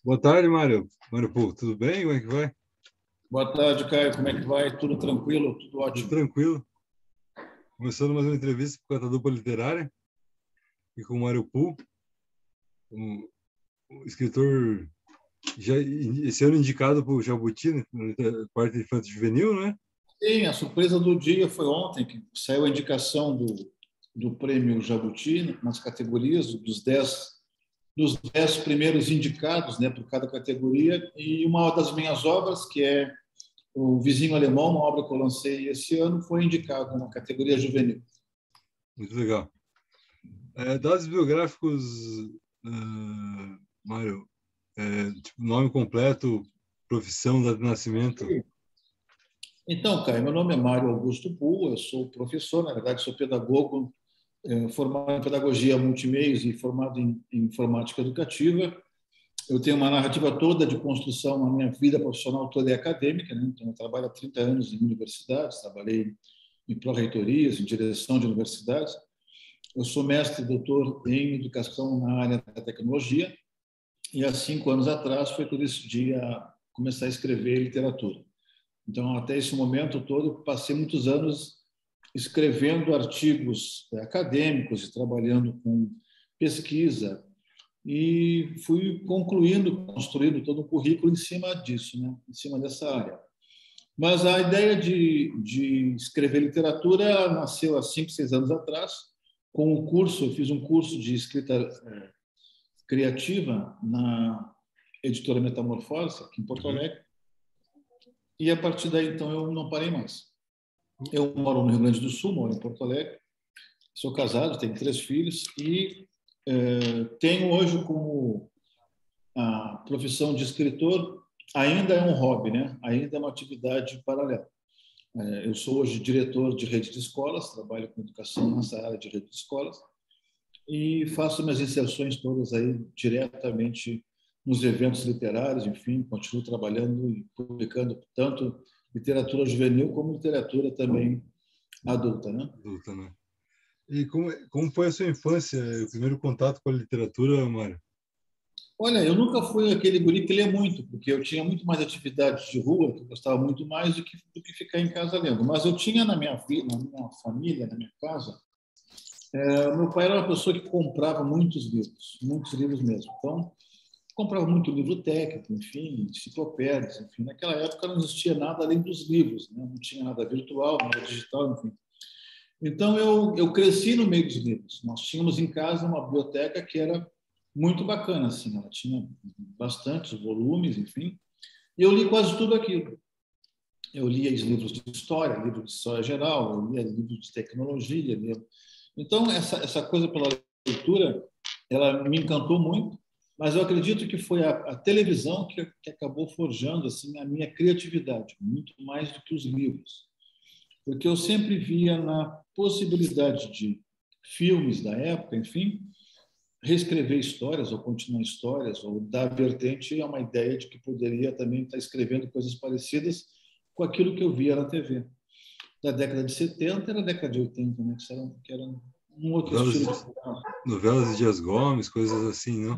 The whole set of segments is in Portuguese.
Boa tarde, Mário. Mário Pô, tudo bem? Como é que vai? Boa tarde, Caio. Como é que vai? Tudo tranquilo? Tudo Tudo ótimo. tranquilo. Começando mais uma entrevista com a dupla literária e com o Mário Pô, um escritor já esse ano indicado por Jabuti, né, na parte de infanto juvenil, né? Sim, a surpresa do dia foi ontem, que saiu a indicação do prêmio Jabuti nas categorias, dos dez primeiros indicados, né, por cada categoria, e uma das minhas obras, que é O Vizinho Alemão, uma obra que eu lancei esse ano, foi indicada na categoria juvenil. Muito legal. Dados biográficos, Mário, tipo, nome completo, profissão, data de nascimento. Então, Caio, meu nome é Mário Augusto Pua, eu sou professor, na verdade, sou pedagogo, formado em pedagogia multimeios e formado em informática educativa. Eu tenho uma narrativa toda de construção, a minha vida profissional toda é acadêmica, né? Então eu trabalho há 30 anos em universidades, trabalhei em pró-reitorias, em direção de universidades. Eu sou mestre e doutor em educação na área da tecnologia e há 5 anos atrás foi que eu decidi começar a escrever literatura. Então, até esse momento todo, eu passei muitos anos escrevendo artigos acadêmicos e trabalhando com pesquisa, e fui concluindo, construindo todo o currículo em cima disso, né? Em cima dessa área. Mas a ideia de escrever literatura nasceu há 5, 6 anos atrás, com o curso, eu fiz um curso de escrita criativa na editora Metamorfose, aqui em Porto Uhum. Alegre, e a partir daí, então, eu não parei mais. Eu moro no Rio Grande do Sul, moro em Porto Alegre, sou casado, tenho 3 filhos e tenho hoje como a profissão de escritor ainda é um hobby, né? Ainda é uma atividade paralela. Eu sou hoje diretor de rede de escolas, trabalho com educação nessa área de rede de escolas e faço minhas inserções todas aí diretamente nos eventos literários, enfim, continuo trabalhando e publicando tanto literatura juvenil como literatura também adulta, né? Adulta, né? E como foi a sua infância, o primeiro contato com a literatura, Mário? Olha, eu nunca fui aquele guri que lê muito, porque eu tinha muito mais atividades de rua, que eu gostava muito mais do que ficar em casa lendo. Mas eu tinha na minha vida, na minha família, na minha casa, meu pai era uma pessoa que comprava muitos livros mesmo. Então, comprava muito livro técnico, enfim, enciclopédias, enfim. Naquela época não existia nada além dos livros, né? Não tinha nada virtual, nada digital, enfim. Então, eu cresci no meio dos livros. Nós tínhamos em casa uma biblioteca que era muito bacana, assim, ela tinha bastantes volumes, enfim, e eu li quase tudo aquilo. Eu lia livros de história geral, eu lia livros de tecnologia. Então, essa coisa pela leitura, ela me encantou muito, mas eu acredito que foi a televisão que acabou forjando assim a minha criatividade, muito mais do que os livros. Porque eu sempre via na possibilidade de filmes da época, enfim, reescrever histórias ou continuar histórias ou dar vertente a uma ideia de que poderia também estar escrevendo coisas parecidas com aquilo que eu via na TV. Da década de 70 era a década de 80, né? Que era um outro estilo Novelas, de cinema. novelas de Dias Gomes, coisas assim, não?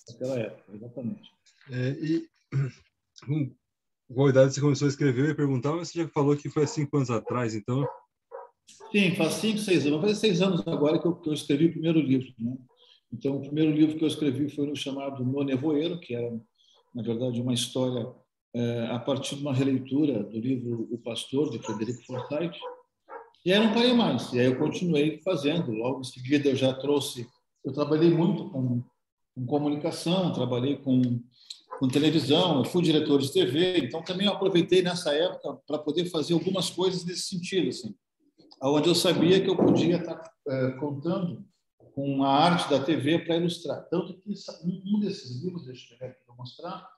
Naquela época, exatamente. E com qual idade você começou a escrever? Eu ia perguntar, mas você já falou que foi há 5 anos atrás, então. Sim, faz 5, 6 anos. Vai fazer 6 anos agora que eu escrevi o primeiro livro, né? Então, o primeiro livro que eu escrevi foi no chamado No Nevoeiro, que era, na verdade, uma história a partir de uma releitura do livro O Pastor, de Frederico Forsyth. E aí não parei mais. E aí eu continuei fazendo. Logo em seguida eu já trouxe... Eu trabalhei muito com comunicação, trabalhei com televisão, eu fui diretor de TV, então também eu aproveitei nessa época para poder fazer algumas coisas nesse sentido, assim, onde eu sabia que eu podia estar contando com a arte da TV para ilustrar. Tanto que um desses livros, deixa eu pegar aqui para mostrar,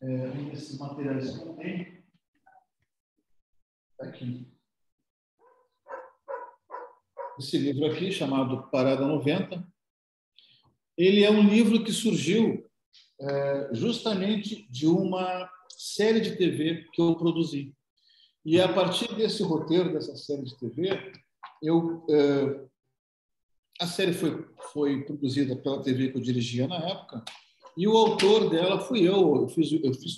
um desses materiais que eu tenho, aqui. Esse livro aqui, chamado Parada 90, ele é um livro que surgiu justamente de uma série de TV que eu produzi. E a partir desse roteiro, dessa série de TV, a série foi produzida pela TV que eu dirigia na época, E o autor dela fui eu. Eu fiz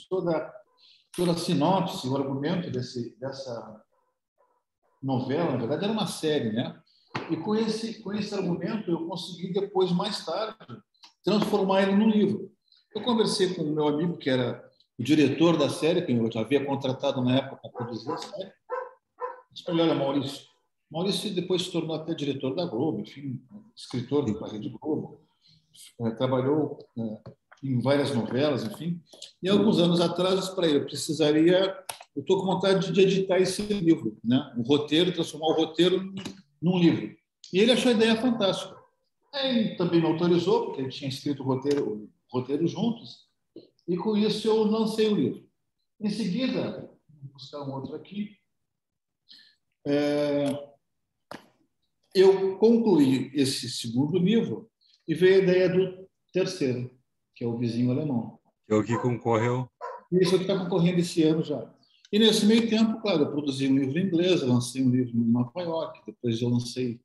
toda a sinopse, o argumento dessa novela. Na verdade, era uma série, né? E com esse argumento, eu consegui depois, mais tarde, transformar ele num livro. Eu conversei com o meu amigo, que era o diretor da série, que eu já havia contratado na época para produzir a série. Disse para ele: olha, Maurício. Maurício depois se tornou até diretor da Globo, enfim, escritor da Rede Globo. Trabalhou em várias novelas, enfim. E alguns anos atrás, eu disse para ele: eu estou com vontade de editar esse livro, né? O roteiro, transformar o roteiro num livro. E ele achou a ideia fantástica. Aí ele também me autorizou, porque ele tinha escrito o roteiro juntos, e com isso eu lancei o livro. Em seguida, vou buscar um outro aqui, eu concluí esse segundo livro e veio a ideia do terceiro, que é O Vizinho Alemão. Que é o que concorre ao... Isso que está concorrendo esse ano já. E nesse meio tempo, claro, eu produzi um livro em inglês, eu lancei um livro em Nova York, depois eu lancei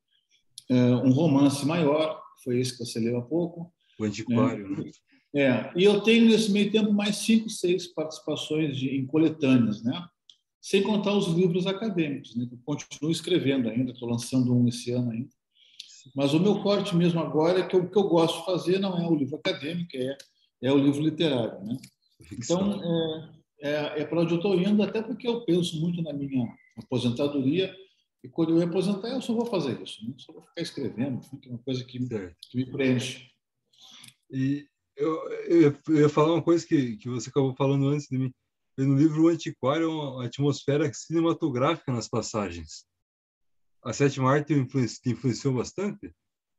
um romance maior, que foi esse que você leu há pouco. O Antiquário, né? E eu tenho nesse meio tempo mais 5, 6 participações em coletâneas, né? Sem contar os livros acadêmicos, né? Eu continuo escrevendo ainda, estou lançando um esse ano ainda. Mas o meu corte mesmo agora é que o que eu gosto de fazer não é o livro acadêmico, é o livro literário, né? Então, é para onde eu estou indo, até porque eu penso muito na minha aposentadoria, e quando eu me aposentar, eu só vou fazer isso, né? Só vou ficar escrevendo, que é uma coisa que me preenche. E eu ia falar uma coisa que você acabou falando antes de mim. No livro O Antiquário, uma atmosfera cinematográfica nas passagens. A sétima arte te influenciou bastante?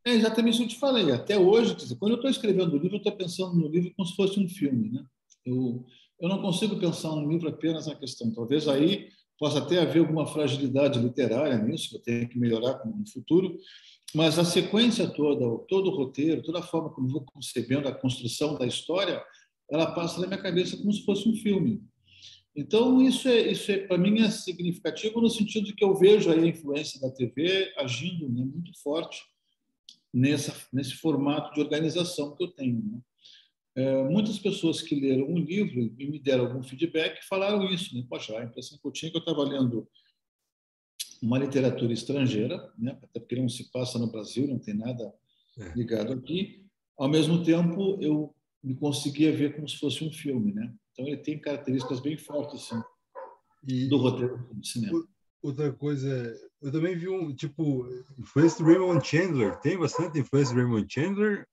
É exatamente isso que eu te falei. Até hoje, quer dizer, quando eu estou escrevendo o livro, eu estou pensando no livro como se fosse um filme, né? Eu não consigo pensar no livro apenas na questão. Talvez aí possa até haver alguma fragilidade literária nisso, que eu tenho que melhorar no futuro, mas a sequência toda, todo o roteiro, toda a forma como eu vou concebendo a construção da história, ela passa na minha cabeça como se fosse um filme. Então, isso para mim é significativo no sentido de que eu vejo aí a influência da TV agindo, né, muito forte nesse formato de organização que eu tenho, né? Muitas pessoas que leram um livro e me deram algum feedback falaram isso, né? Poxa, a impressão que eu tinha é que eu estava lendo uma literatura estrangeira, né? Até porque não se passa no Brasil, não tem nada ligado aqui. Ao mesmo tempo, eu me conseguia ver como se fosse um filme, né? Então, ele tem características bem fortes, assim, do roteiro de cinema. Outra coisa, eu também vi influência do Raymond Chandler. Tem bastante influência do Raymond Chandler?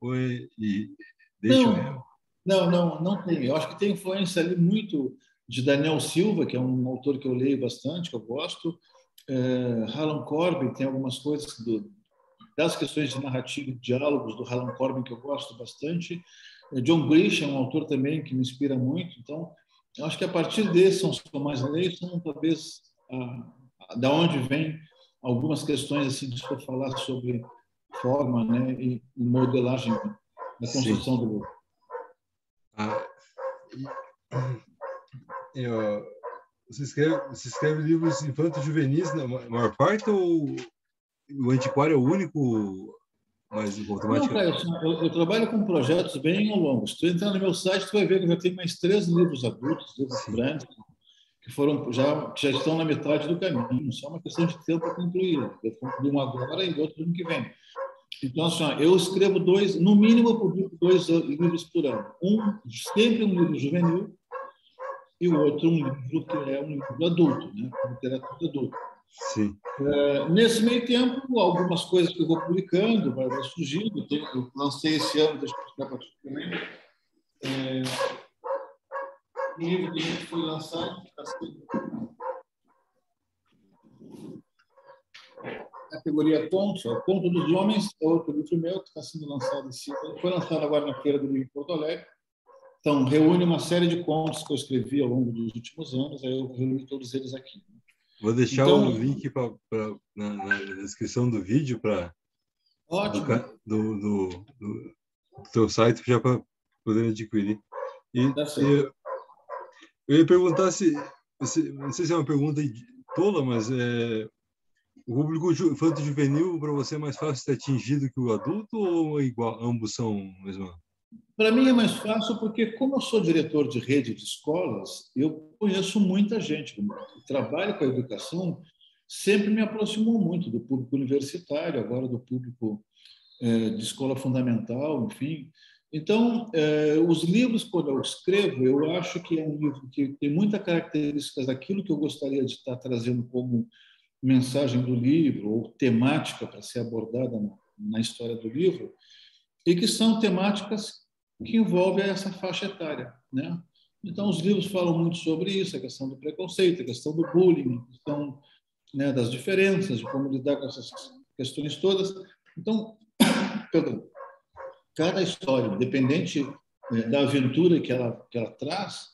Não tem. Eu acho que tem influência ali muito de Daniel Silva, que é um autor que eu leio bastante, que eu gosto. Harlan Coben tem algumas coisas das questões de narrativa e diálogos do Harlan Coben que eu gosto bastante. John Grisham é um autor também que me inspira muito. Então, eu acho que a partir desses são os que eu mais leio, são talvez da onde vem algumas questões assim, de se for falar sobre forma, né, e modelagem da construção do livro. Você escreve livros infanto-juvenis na maior parte, ou o Antiquário é o único mais automático? Não, eu trabalho com projetos bem longos. Se tu entrar no meu site, tu vai ver que eu já tenho mais 3 livros adultos, livros grandes, que já estão na metade do caminho. Só uma questão de tempo para concluir. Eu concluí um agora e outro ano que vem. Então, assim, eu escrevo no mínimo, eu publico 2 livros por ano. Sempre um livro juvenil e o outro um livro que é um livro adulto, né? Literatura adulta. Sim. Nesse meio tempo, algumas coisas que eu vou publicando, vai surgindo. Eu lancei esse ano, deixa eu explicar para ti também, um livro que foi lançado, categoria Contos, o Conto dos Homens, é outro livro meu que está sendo lançado esse ano. Foi lançado agora na Feira do Livro em Porto Alegre. Então, reúne uma série de contos que eu escrevi ao longo dos últimos anos, aí eu reúni todos eles aqui. Vou deixar o link na descrição do vídeo do teu site já para poder adquirir. Eu ia perguntar não sei se é uma pergunta tola, mas o público infanto-juvenil para você é mais fácil ser atingido que o adulto, ou igual, ambos são mesmo? Para mim é mais fácil porque, como eu sou diretor de rede de escolas, eu conheço muita gente. O trabalho com a educação sempre me aproximou muito do público universitário, agora do público de escola fundamental, enfim. Então, os livros, quando eu escrevo, eu acho que é um livro que tem muitas características daquilo que eu gostaria de estar trazendo como mensagem do livro ou temática para ser abordada na história do livro, e que são temáticas que envolvem essa faixa etária, né? Então, os livros falam muito sobre isso, a questão do preconceito, a questão do bullying, a questão, né, das diferenças, de como lidar com essas questões todas. Então, perdão, cada história, independente da aventura que ela traz,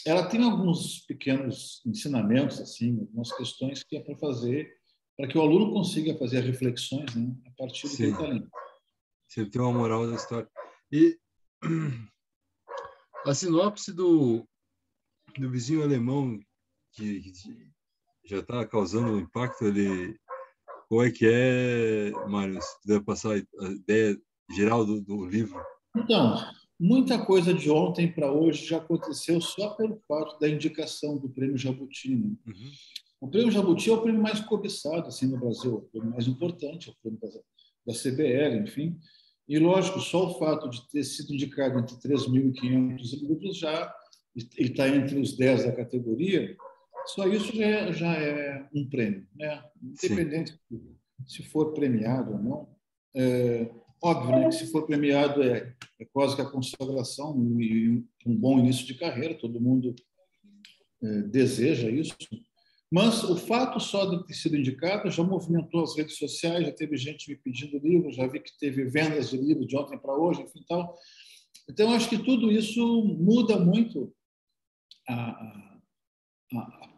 ela tem alguns pequenos ensinamentos, assim, algumas questões que é para fazer, para que o aluno consiga fazer reflexões, né, a partir do que ele Sim, está lendo. sempre tem uma moral da história. E a sinopse do vizinho alemão que já está causando um impacto, ele, qual é que é, Mário? Se puder passar a ideia geral do livro. Então, muita coisa de ontem para hoje já aconteceu só pelo fato da indicação do Prêmio Jabuti, né? Uhum. O Prêmio Jabuti é o prêmio mais cobiçado assim, no Brasil, o prêmio mais importante, é o prêmio da CBL, enfim. E, lógico, só o fato de ter sido indicado entre 3.500 livros já ele está entre os 10 da categoria, só isso já é um prêmio, né? Sim, Independente se for premiado ou não. Óbvio, né, que se for premiado é quase que a consagração e um bom início de carreira, todo mundo deseja isso. Mas o fato só de ter sido indicado já movimentou as redes sociais, já teve gente me pedindo livro, já vi que teve vendas de livro de ontem para hoje, enfim, tal. Então, acho que tudo isso muda muito a,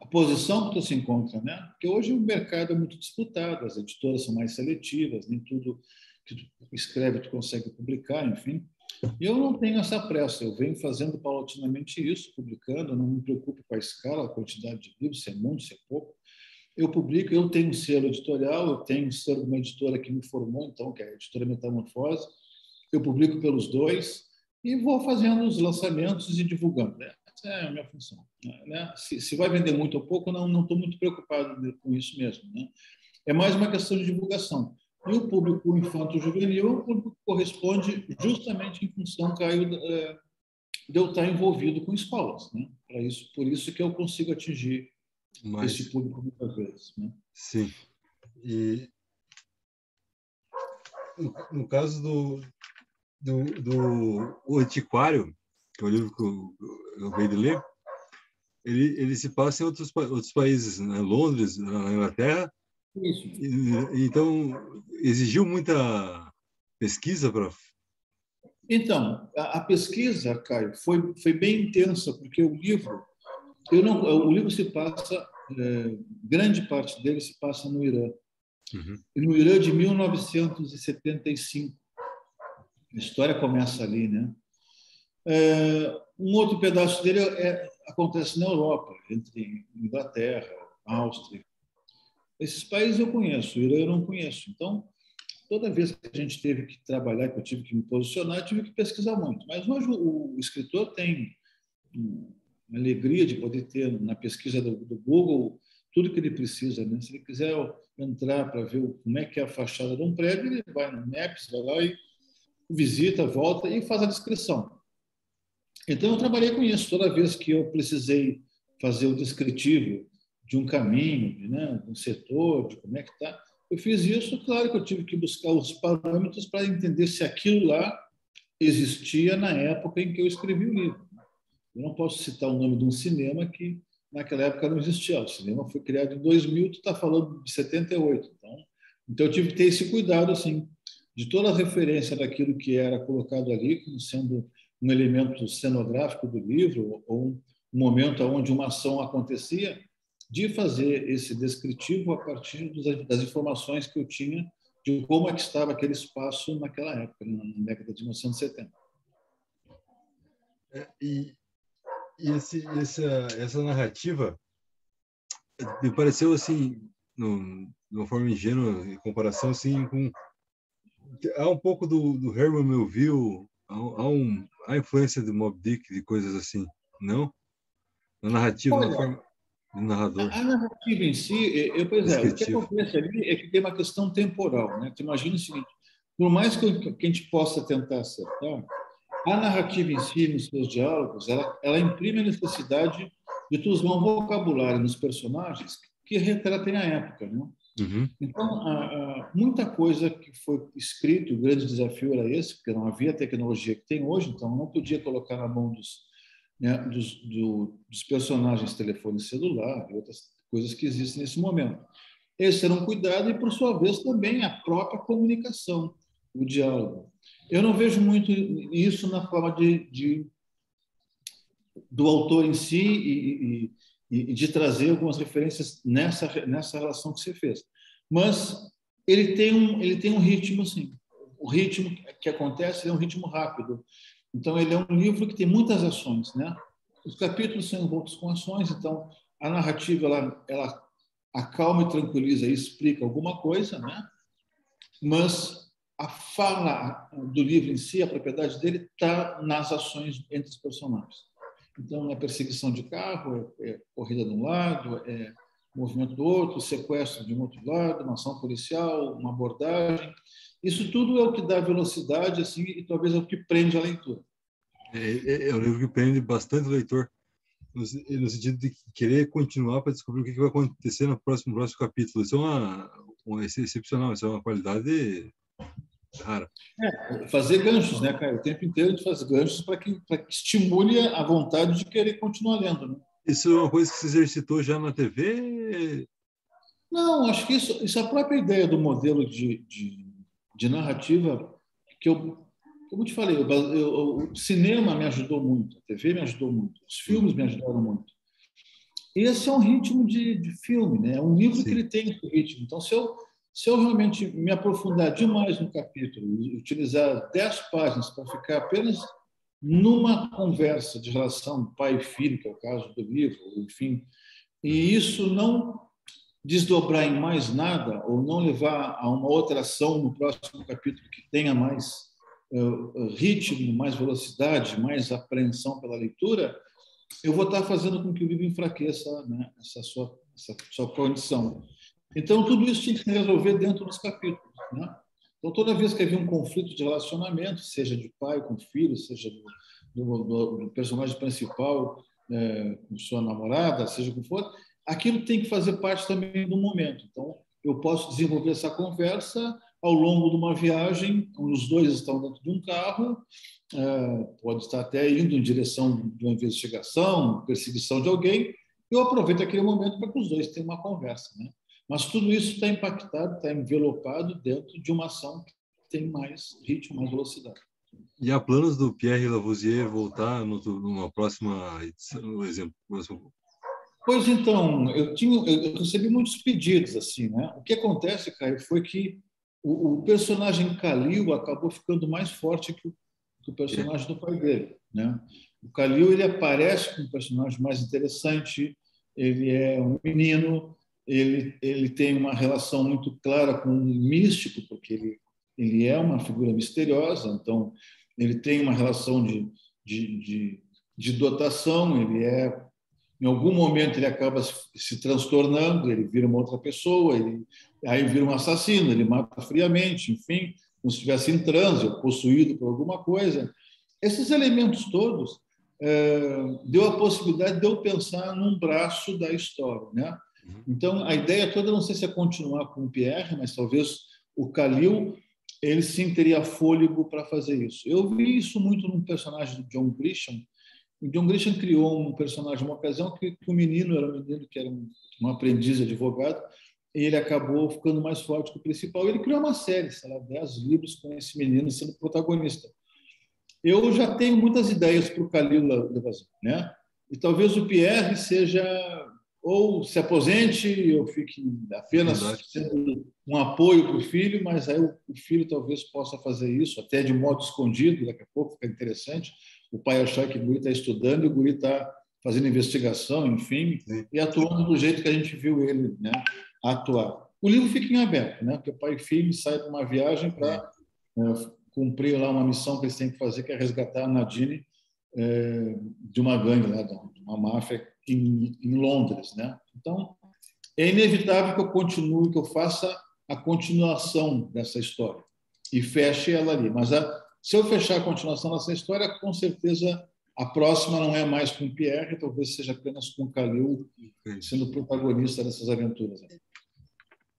a posição que tu se encontra, né? Porque hoje o mercado é muito disputado, as editoras são mais seletivas, nem tudo que tu escreve tu consegue publicar, enfim. E eu não tenho essa pressa, eu venho fazendo paulatinamente isso, publicando, não me preocupo com a escala, a quantidade de livros, se é muito, se é pouco. Eu publico, eu tenho um selo editorial, eu tenho um selo de uma editora que me formou, então, que é a editora Metamorfose, eu publico pelos dois e vou fazendo os lançamentos e divulgando. Né? Essa é a minha função. Né? Se vai vender muito ou pouco, não estou muito preocupado com isso mesmo. Né? É mais uma questão de divulgação. E o público infanto-juvenil é um público que corresponde justamente em função, Caio, de eu estar envolvido com escolas. Né? Por isso que eu consigo atingir esse mas público muitas vezes. Né? sim. E no caso do O Antiquário, que é o livro que eu acabei de ler, ele se passa em outros países, né? Londres, na Inglaterra. Isso. Então, exigiu muita pesquisa para. Então, a pesquisa, Caio, foi bem intensa, porque o livro se passa, grande parte dele se passa no Irã. Uhum. E no Irã de 1975. A história começa ali, né? Um outro pedaço dele acontece na Europa, entre Inglaterra, Áustria. Esses países eu conheço, o Irã eu não conheço. Então, toda vez que a gente teve que trabalhar, que eu tive que me posicionar, eu tive que pesquisar muito. Mas hoje o escritor tem uma alegria de poder ter na pesquisa do Google tudo que ele precisa. Né? Se ele quiser entrar para ver como é que é a fachada de um prédio, ele vai no Maps, vai lá e visita, volta e faz a descrição. Então, eu trabalhei com isso. Toda vez que eu precisei fazer o descritivo de um caminho, né, de um setor, de como é que está, eu fiz isso. Claro que eu tive que buscar os parâmetros para entender se aquilo lá existia na época em que eu escrevi o livro. Eu não posso citar o nome de um cinema que naquela época não existia. O cinema foi criado em 2000, tu está falando de 78. Então, eu tive que ter esse cuidado, assim, de toda a referência daquilo que era colocado ali, como sendo um elemento cenográfico do livro, ou um momento onde uma ação acontecia, de fazer esse descritivo a partir das informações que eu tinha de como é que estava aquele espaço naquela época, na década de 1970. E essa narrativa me pareceu assim, de uma forma ingênua, em comparação assim com há um pouco do Herman Melville há influência de Moby Dick, de coisas assim, não? Na narrativa, na Olha, forma do narrador, a narrativa em si, pois é, o que descritivo. acontece ali é que tem uma questão temporal, né? Tu imagina o seguinte, por mais que a gente possa tentar acertar, a narrativa em si, nos seus diálogos, ela imprime a necessidade de tu usar um vocabulário nos personagens que retratem a época, né? Uhum. Então, muita coisa que foi escrito, o grande desafio era esse, porque não havia a tecnologia que tem hoje, então não podia colocar na mão né, dos personagens telefone celular e outras coisas que existem nesse momento. Esse era um cuidado e, por sua vez, também a própria comunicação, o diálogo. Eu não vejo muito isso na forma do autor em si e de trazer algumas referências nessa relação que você fez. Mas ele tem um ritmo, assim. O ritmo que acontece é um ritmo rápido. Então, ele é um livro que tem muitas ações, né? Os capítulos são envoltos com ações, então a narrativa ela acalma e tranquiliza e explica alguma coisa, né? Mas a fala do livro em si, a propriedade dele, está nas ações entre os personagens. Então, é perseguição de carro, é corrida de um lado, é movimento do outro, sequestro de um outro lado, uma ação policial, uma abordagem. Isso tudo é o que dá velocidade assim, e talvez é o que prende a leitura. É um livro que prende bastante o leitor, no sentido de querer continuar para descobrir o que vai acontecer no próximo capítulo. Isso é excepcional, isso é uma qualidade rara. Fazer ganchos, né, cara? O tempo inteiro de fazer ganchos para que estimule a vontade de querer continuar lendo, né? Isso é uma coisa que se exercitou já na TV? Não, acho que isso é a própria ideia do modelo de narrativa que como eu te falei, o cinema me ajudou muito, a TV me ajudou muito, os filmes me ajudaram muito. Esse é um ritmo de filme, né? É um livro que Sim. ele tem esse ritmo. Então, se eu realmente me aprofundar demais no capítulo e utilizar 10 páginas para ficar apenas numa conversa de relação pai e filho, que é o caso do livro, enfim, e isso não desdobrar em mais nada ou não levar a uma outra ação no próximo capítulo que tenha mais ritmo, mais velocidade, mais apreensão pela leitura, eu vou estar fazendo com que o livro enfraqueça, né, essa sua condição. Então, tudo isso tinha que se resolver dentro dos capítulos, né? Então, toda vez que havia um conflito de relacionamento, seja de pai com filho, seja do personagem principal com sua namorada, seja o que for, aquilo tem que fazer parte também do momento. Então, eu posso desenvolver essa conversa ao longo de uma viagem, os dois estão dentro de um carro, pode estar até indo em direção de uma investigação, perseguição de alguém, eu aproveito aquele momento para que os dois tenham uma conversa, né? Mas tudo isso está impactado, está envelopado dentro de uma ação que tem mais ritmo, mais velocidade. E há planos do Pierre Lavoisier voltar numa próxima edição, no exemplo? Pois então, eu recebi muitos pedidos assim, né? O que acontece, Caio, foi que o personagem Calil acabou ficando mais forte que o personagem do pai dele, né? O Calil ele aparece como um personagem mais interessante, ele é um menino, ele tem uma relação muito clara com o místico, porque ele é uma figura misteriosa, então ele tem uma relação de dotação, em algum momento ele acaba se transtornando, ele vira uma outra pessoa, aí vira um assassino, ele mata friamente, enfim, como se estivesse em transe ou possuído por alguma coisa. Esses elementos todos deu a possibilidade de eu pensar num braço da história, né? Então, a ideia toda, não sei se é continuar com o Pierre, mas talvez o Calil, ele sim teria fôlego para fazer isso. Eu vi isso muito num personagem do John Grisham. O John Grisham criou um personagem, uma ocasião, que o menino era um menino que era um aprendiz de advogado, e ele acabou ficando mais forte que o principal. Ele criou uma série, sei lá, 10 livros com esse menino sendo protagonista. Eu já tenho muitas ideias para o Calil Lavoisier, né? E talvez o Pierre seja ou se aposente ou fique apenas sendo um apoio para o filho, mas aí o filho talvez possa fazer isso até de modo escondido, daqui a pouco fica interessante. O pai achar que o guri está estudando e o guri está fazendo investigação, enfim, e atuando do jeito que a gente viu ele, né, atuar. O livro fica em aberto, né? Porque pai e filho saem para uma viagem para cumprir lá uma missão que eles têm que fazer, que é resgatar a Nadine de uma gangue lá, de uma máfia em Londres, né? Então, é inevitável que eu continue, que eu faça a continuação dessa história e feche ela ali. Mas se eu fechar a continuação dessa história, com certeza a próxima não é mais com o Pierre, talvez seja apenas com o Khalil sendo protagonista dessas aventuras.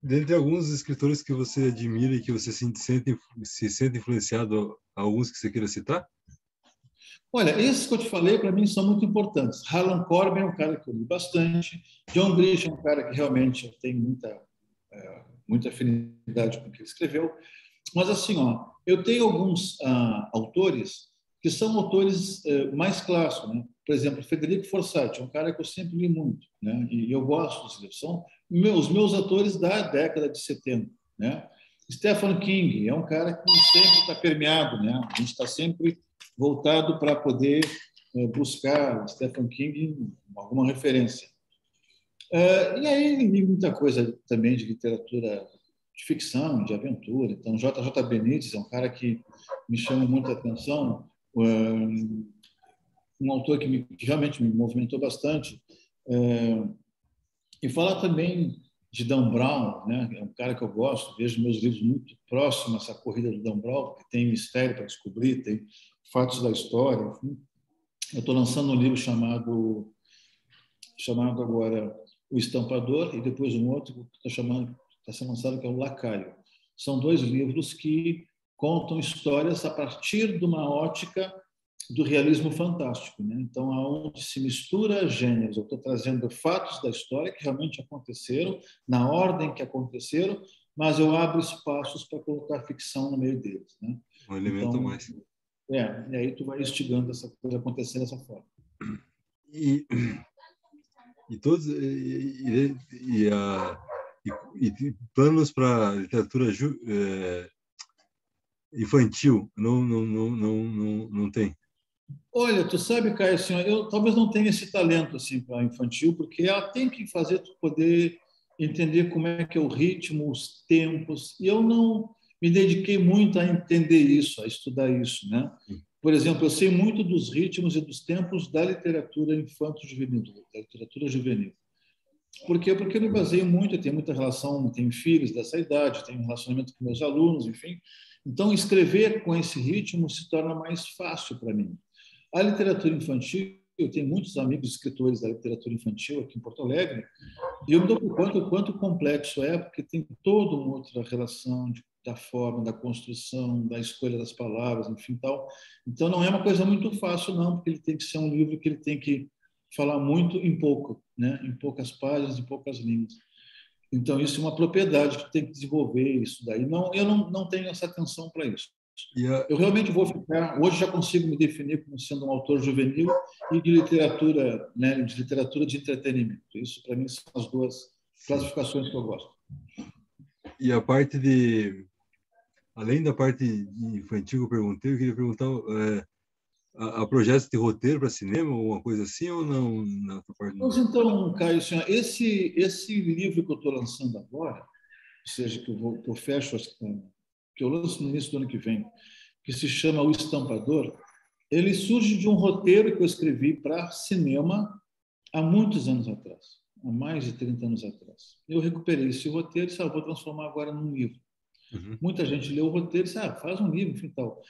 Dentre alguns escritores que você admira e que você se sente influenciado, alguns que você queira citar? Olha, esses que eu te falei, para mim, são muito importantes. Harlan Coben é um cara que eu li bastante. John Grisham é um cara que realmente eu tenho muita afinidade com o que ele escreveu. Mas, assim, eu tenho alguns autores que são autores mais clássicos, né? Por exemplo, Federico Forsyth é um cara que eu sempre li muito, né? E eu gosto dos livros. São os meus autores da década de 70, né? Stephen King é um cara que sempre está permeado, né? A gente está sempre voltado para poder buscar Stephen King alguma referência. E aí li muita coisa também de literatura de ficção, de aventura. Então, J.J. Benítez é um cara que me chama muita atenção, um autor que realmente me movimentou bastante. E falar também de Dan Brown, né? É um cara que eu gosto, vejo meus livros muito próximos a essa corrida do Dan Brown, porque tem mistério para descobrir, tem fatos da história, enfim. Eu estou lançando um livro chamado agora O Estampador, e depois um outro que está sendo lançado, que é o Lacaio. São 2 livros que contam histórias a partir de uma ótica do realismo fantástico, né? Então, aonde se mistura gêneros, eu estou trazendo fatos da história que realmente aconteceram, na ordem que aconteceram, mas eu abro espaços para colocar ficção no meio deles, né? Um elemento então, mais. e aí tu vai instigando essa coisa a acontecer dessa forma. E todos planos para literatura infantil não tem. Olha, tu sabe, Caio, assim, eu talvez não tenha esse talento assim para infantil, porque ela tem que fazer tu poder entender como é que é o ritmo, os tempos, e eu não me dediquei muito a entender isso, a estudar isso, né? Por exemplo, eu sei muito dos ritmos e dos tempos da literatura infanto-juvenil, da literatura juvenil. Por quê? Porque eu me baseio muito, eu tenho muita relação, tenho filhos dessa idade, tenho um relacionamento com meus alunos, enfim. Então, escrever com esse ritmo se torna mais fácil para mim. A literatura infantil, eu tenho muitos amigos escritores da literatura infantil aqui em Porto Alegre, e eu me dou conta o quanto complexo é, porque tem toda uma outra relação da forma, da construção, da escolha das palavras, enfim, tal. Então, não é uma coisa muito fácil, não, porque ele tem que ser um livro que ele tem que falar muito em pouco, né? Em poucas páginas, em poucas linhas. Então, isso é uma propriedade que tem que desenvolver isso daí. Não, eu não tenho essa atenção para isso. Eu realmente vou ficar. Hoje já consigo me definir como sendo um autor juvenil e de literatura, né, de literatura de entretenimento. Isso, para mim, são as 2 classificações que eu gosto. E além da parte infantil que eu perguntei, eu queria perguntar: há projetos de roteiro para cinema, alguma coisa assim, ou não? Mas então, Caio, esse livro que eu estou lançando agora, ou seja, que eu fecho, que eu lanço no início do ano que vem, que se chama O Estampador, ele surge de um roteiro que eu escrevi para cinema há muitos anos atrás, há mais de 30 anos atrás. Eu recuperei esse roteiro e disse, vou transformar agora num livro. Muita gente leu o roteiro e disse, faz um livro, enfim, tal.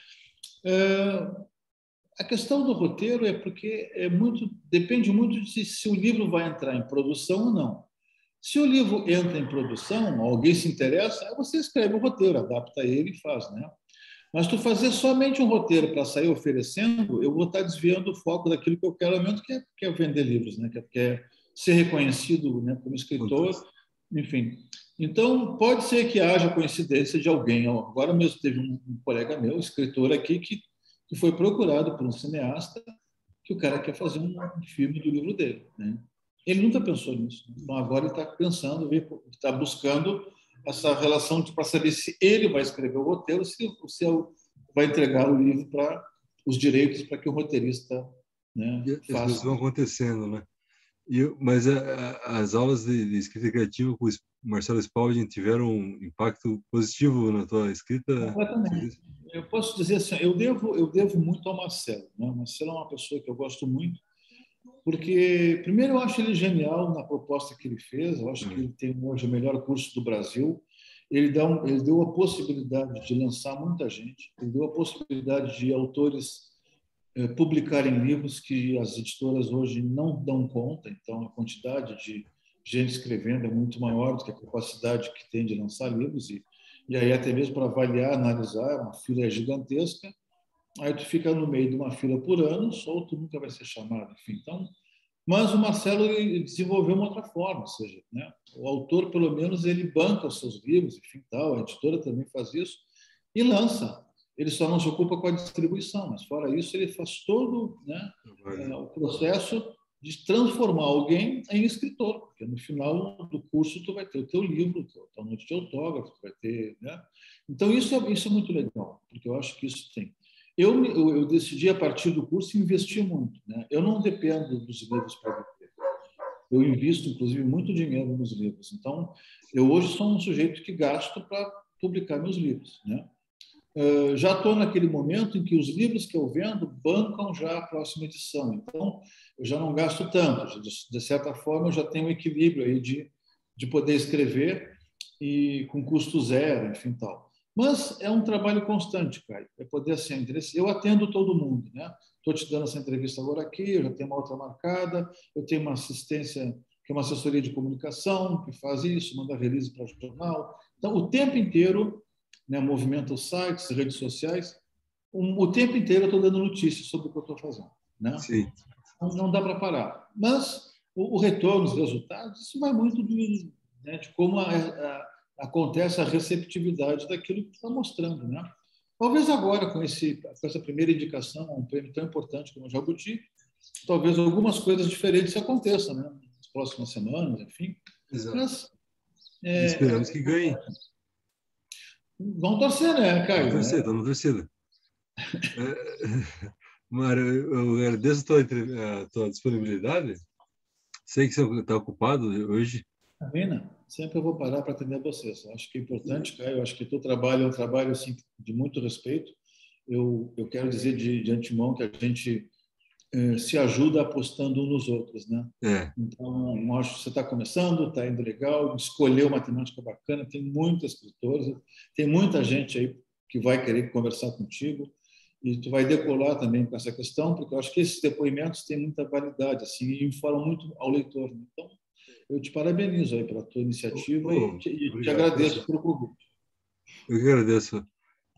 A questão do roteiro é porque depende muito de se o livro vai entrar em produção ou não. Se o livro entra em produção, alguém se interessa, aí você escreve o roteiro, adapta ele e faz, né? Mas tu fazer somente um roteiro para sair oferecendo, eu vou estar desviando o foco daquilo que eu quero, realmente, que é vender livros, né? Que é ser reconhecido, né, como escritor, enfim. Então, pode ser que haja coincidência de alguém. Agora mesmo teve um colega meu, escritor aqui, que foi procurado por um cineasta, que o cara quer fazer um filme do livro dele, né? Ele nunca pensou nisso. Então, agora ele está pensando, está buscando essa relação para saber se ele vai escrever o roteiro, se vai entregar o livro para os direitos para que o roteirista, né, faça. As coisas vão acontecendo, né? Mas as aulas de escrita criativa com o Marcelo Spalding tiveram um impacto positivo na tua escrita? Completamente. Eu posso dizer assim, eu devo muito ao Marcelo, né? O Marcelo é uma pessoa que eu gosto muito, porque, primeiro, eu acho ele genial na proposta que ele fez, eu acho que ele tem hoje o melhor curso do Brasil. Ele deu a possibilidade de lançar muita gente, ele deu a possibilidade de autores publicarem livros que as editoras hoje não dão conta, então a quantidade de gente escrevendo é muito maior do que a capacidade que tem de lançar livros, e aí até mesmo para avaliar, analisar, uma fila gigantesca. Aí tu fica no meio de uma fila por ano, ou tu nunca vai ser chamado, enfim. Então, mas o Marcelo ele desenvolveu uma outra forma, ou seja, né, o autor, pelo menos, ele banca os seus livros, enfim, tal, a editora também faz isso, e lança. Ele só não se ocupa com a distribuição, mas fora isso, ele faz todo, né, o processo de transformar alguém em escritor, porque no final do curso tu vai ter o teu livro, tua noite de autógrafo, tu vai ter, né? Então isso é muito legal, porque eu acho que isso tem. Eu decidi, a partir do curso, investir muito, né? Eu não dependo dos livros para viver. Eu invisto, inclusive, muito dinheiro nos livros. Então, eu hoje sou um sujeito que gasto para publicar meus livros, né? Já estou naquele momento em que os livros que eu vendo bancam já a próxima edição. Então, eu já não gasto tanto. De certa forma, eu já tenho um equilíbrio aí de poder escrever e com custo zero, enfim, tal. Mas é um trabalho constante, Caio. É poder assim, eu atendo todo mundo, né? Estou te dando essa entrevista agora aqui, eu já tenho uma outra marcada, eu tenho uma assistência, que é uma assessoria de comunicação, que faz isso, manda release para o jornal. Então, o tempo inteiro, né, movimenta os sites, redes sociais, o tempo inteiro eu estou dando notícias sobre o que eu estou fazendo, né? Sim. Não dá para parar. Mas o retorno, os resultados, isso vai muito né, de como acontece a receptividade daquilo que está mostrando, né? Talvez agora, com essa primeira indicação a um prêmio tão importante como o Jabuti, talvez algumas coisas diferentes aconteçam, né? Nas próximas semanas, enfim. Exato. Mas Esperamos que ganhe. vamos torcer, né, Caio? Estamos torcendo. Mário, eu agradeço a tua disponibilidade. Sei que você está ocupado hoje. Amina, sempre eu vou parar para atender vocês. Eu acho que é importante, Caio. Eu acho que o teu trabalho é um trabalho assim, de muito respeito. Eu quero dizer de antemão que a gente se ajuda apostando uns nos outros, né? Então, eu acho que você está começando, está indo legal, escolheu uma temática bacana, tem muitos escritores, tem muita gente aí que vai querer conversar contigo e tu vai decolar também com essa questão, porque eu acho que esses depoimentos têm muita validade assim, e informam muito ao leitor, né? Então, eu te parabenizo aí pela tua iniciativa e te agradeço pelo convite. Eu que agradeço.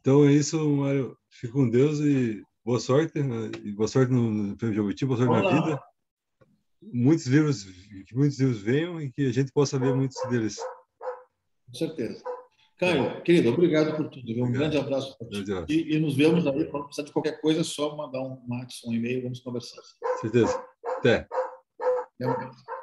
Então é isso, Mário. Fique com Deus e boa sorte, né? E boa sorte no Prêmio Jabuti, boa sorte na vida. Muitos livros venham e que a gente possa ler muitos deles. Com certeza. Caio, querido, obrigado por tudo. Obrigado. Um grande abraço para ti. E nos vemos aí. Quando precisar de qualquer coisa, é só mandar um WhatsApp, um e-mail, vamos conversar. Certeza. Até. Até mais.